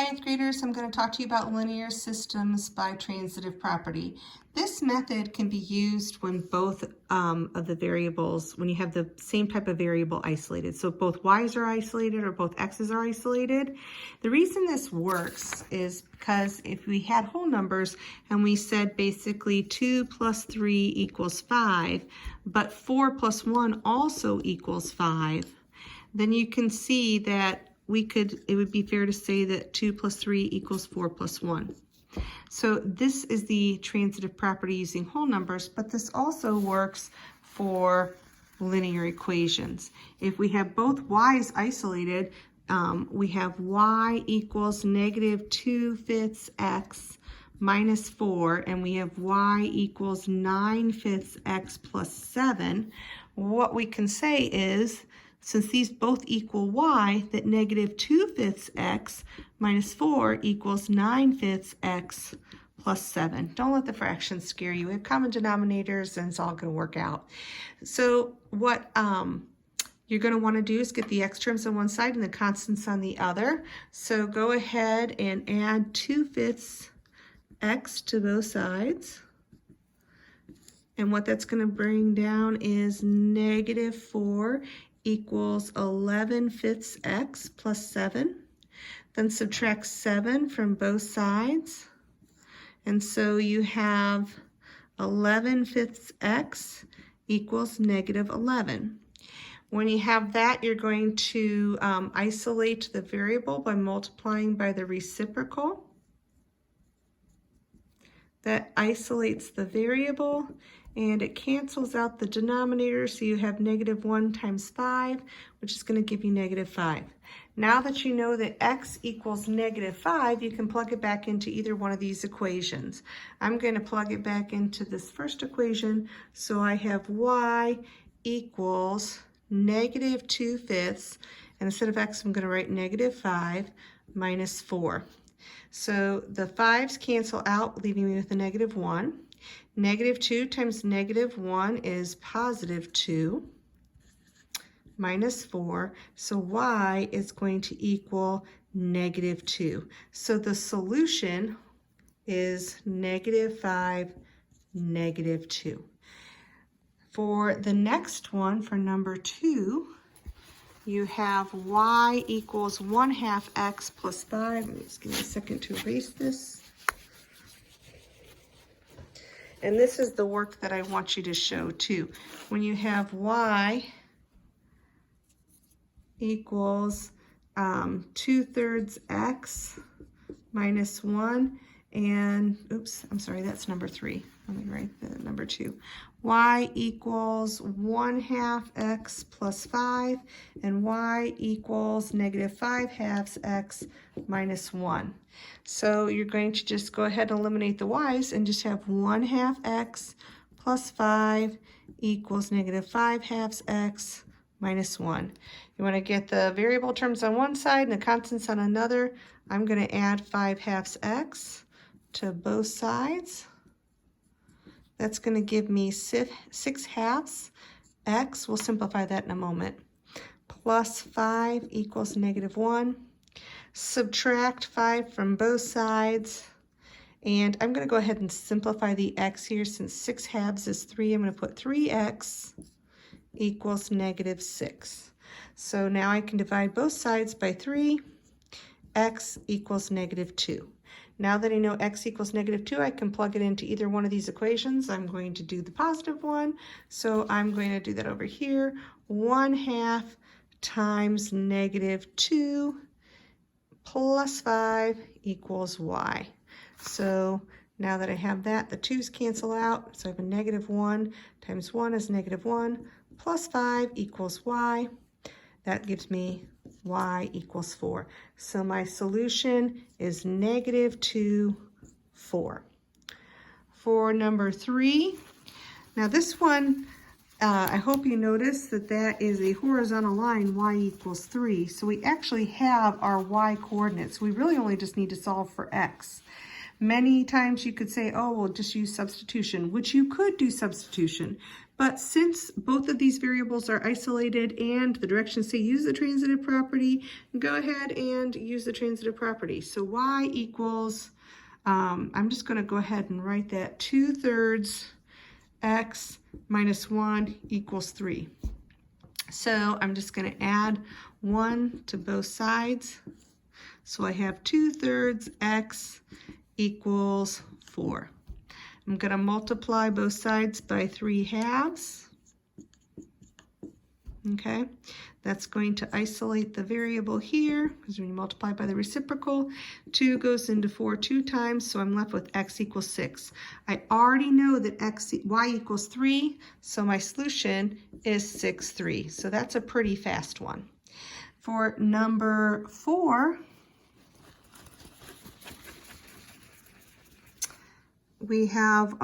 ninth graders, I'm going to talk to you about linear systems by transitive property. This method can be used when both of the variables, when you have the same type of variable isolated. So if both y's are isolated or both x's are isolated. The reason this works is because if we had whole numbers and we said basically 2 plus 3 equals 5, but 4 plus 1 also equals 5, then you can see that it would be fair to say that 2 plus 3 equals 4 plus 1. So this is the transitive property using whole numbers, but this also works for linear equations. If we have both y's isolated, we have y equals negative 2/5 x minus 4, and we have y equals 9/5 x plus 7. What we can say is, since these both equal y, that negative 2/5 x minus 4 equals 9/5 x plus 7. Don't let the fractions scare you. We have common denominators and it's all going to work out. So what you're going to want to do is get the x terms on one side and the constants on the other. So go ahead and add 2/5 x to both sides. And what that's going to bring down is negative 4 equals 11/5 x plus 7. Then subtract 7 from both sides. And so you have 11/5 x equals negative 11. When you have that, you're going to isolate the variable by multiplying by the reciprocal. That isolates the variable, and it cancels out the denominator, so you have negative 1 times 5, which is going to give you negative 5. Now that you know that x equals negative 5, you can plug it back into either one of these equations. I'm going to plug it back into this first equation, so I have y equals negative 2/5, and instead of x, I'm going to write negative 5 minus 4. So the 5's cancel out, leaving me with a negative 1. Negative 2 times negative 1 is positive 2 minus 4. So y is going to equal negative 2. So the solution is negative 5, negative 2. For the next one, for number 2, you have y equals 1/2 x plus 5. Let me just give me a second to erase this. And this is the work that I want you to show too. When you have y equals 2/3 x minus 1, and oops, I'm sorry, that's number 3. Let me write the number 2. Y equals 1/2 x plus 5, and y equals negative 5/2 x minus 1. So you're going to just go ahead and eliminate the y's and just have 1/2 x plus 5 equals negative 5/2 x minus 1. You want to get the variable terms on one side and the constants on another. I'm going to add 5/2 x to both sides. That's going to give me 6/2 x. We'll simplify that in a moment. Plus 5 equals negative 1. Subtract 5 from both sides. And I'm going to go ahead and simplify the x here. Since 6/2 is 3, I'm going to put 3x equals negative 6. So now I can divide both sides by 3. X equals negative 2. Now that I know x equals negative 2, I can plug it into either one of these equations. I'm going to do the positive one, so I'm going to do that over here. 1/2 times negative 2 plus 5 equals y. So now that I have that, the 2's cancel out, so I have a negative 1 times 1 is negative 1 plus 5 equals y. That gives me y equals 4. So my solution is negative 2, 4. For number 3, now this one, I hope you notice that that is a horizontal line, y equals 3. So we actually have our y coordinates. We really only just need to solve for x. Many times you could say, oh, we'll just use substitution, which you could do substitution. But since both of these variables are isolated and the directions say use the transitive property, go ahead and use the transitive property. So y equals, I'm just going to go ahead and write that 2/3 x minus 1 equals 3. So I'm just going to add 1 to both sides. So I have 2/3 x equals 4. I'm going to multiply both sides by 3/2. Okay, that's going to isolate the variable here because when you multiply by the reciprocal, 2 goes into 4 2 times, so I'm left with x equals 6. I already know that y equals 3, so my solution is 6, 3. So that's a pretty fast one. For number 4, we have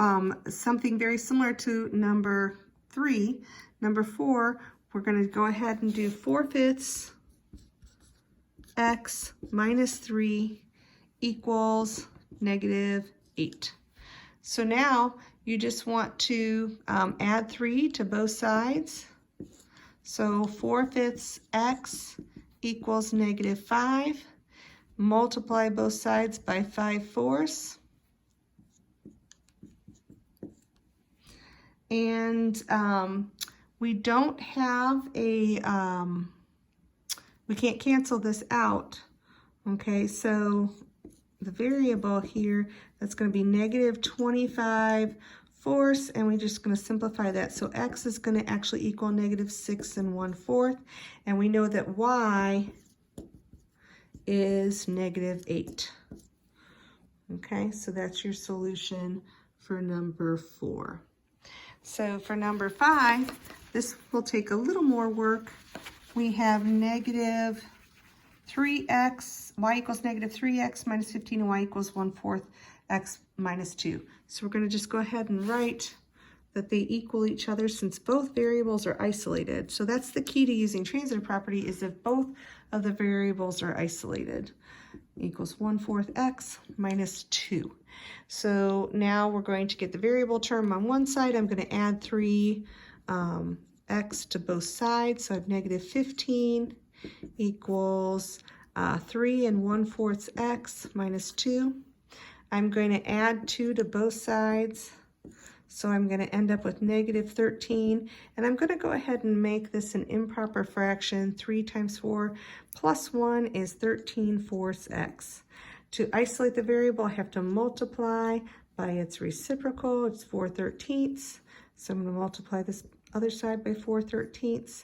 something very similar to number 3. Number 4, we're going to go ahead and do 4/5 x minus 3 equals -8. So now you just want to add 3 to both sides. So 4/5 x equals -5. Multiply both sides by 5/4. And we don't have a, we can't cancel this out. Okay, so the variable here, that's going to be -25/4, and we're just going to simplify that. So x is going to actually equal -6 1/4, and we know that y is -8. Okay, so that's your solution for number 4. So for number 5, this will take a little more work. We have -3x, y equals -3x minus 15, and y equals 1/4 x minus 2. So we're going to just go ahead and write that they equal each other since both variables are isolated. So that's the key to using transitive property, is if both of the variables are isolated. Equals 1/4 x minus 2. So now we're going to get the variable term on one side. I'm going to add 3 x to both sides. So I have -15 equals 3 1/4 x minus 2. I'm going to add 2 to both sides. So I'm going to end up with -13, and I'm going to go ahead and make this an improper fraction. 3 times 4 plus 1 is 13/4 x. To isolate the variable, I have to multiply by its reciprocal. It's 4/13. So I'm going to multiply this other side by 4/13.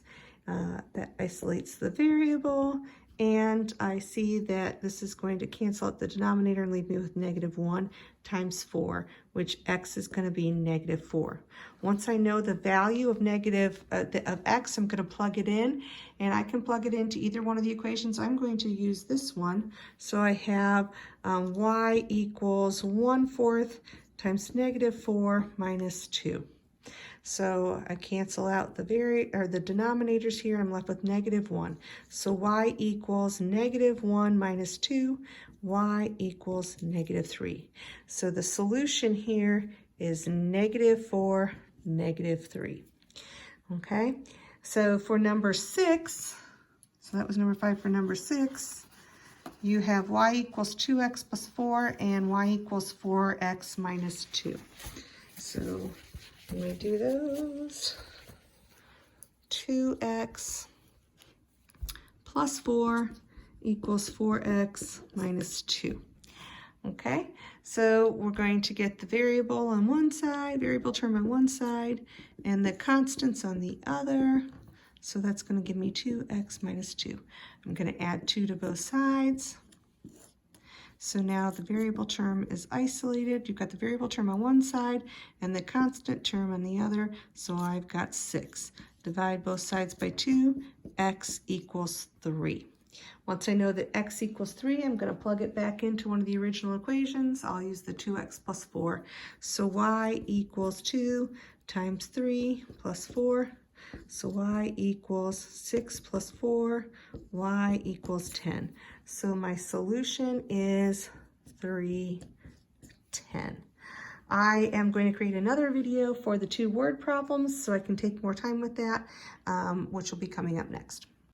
That isolates the variable, and I see that this is going to cancel out the denominator and leave me with -1 times 4, which x is going to be -4. Once I know the value of of x, I'm going to plug it in, and I can plug it into either one of the equations. I'm going to use this one. So I have y equals 1/4 times -4 minus 2. So I cancel out the denominators here. I'm left with -1. So y equals -1 minus 2. Y equals -3. So the solution here is -4, -3. Okay, so for number 6, so that was number 5. For number 6, you have y equals 2x plus 4 and y equals 4x minus 2. So let me do those. 2x plus 4 equals 4x minus 2. Okay, so we're going to get the variable on one side, variable term on one side, and the constants on the other. So that's going to give me 2x minus 2. I'm going to add 2 to both sides. So now the variable term is isolated. You've got the variable term on one side and the constant term on the other. So I've got 6. Divide both sides by 2, x equals 3. Once I know that x equals 3, I'm going to plug it back into one of the original equations. I'll use the 2x plus 4. So y equals 2 times 3 plus 4. So y equals 6 plus 4, y equals 10. So my solution is 3, 10. I am going to create another video for the 2 word problems so I can take more time with that, which will be coming up next.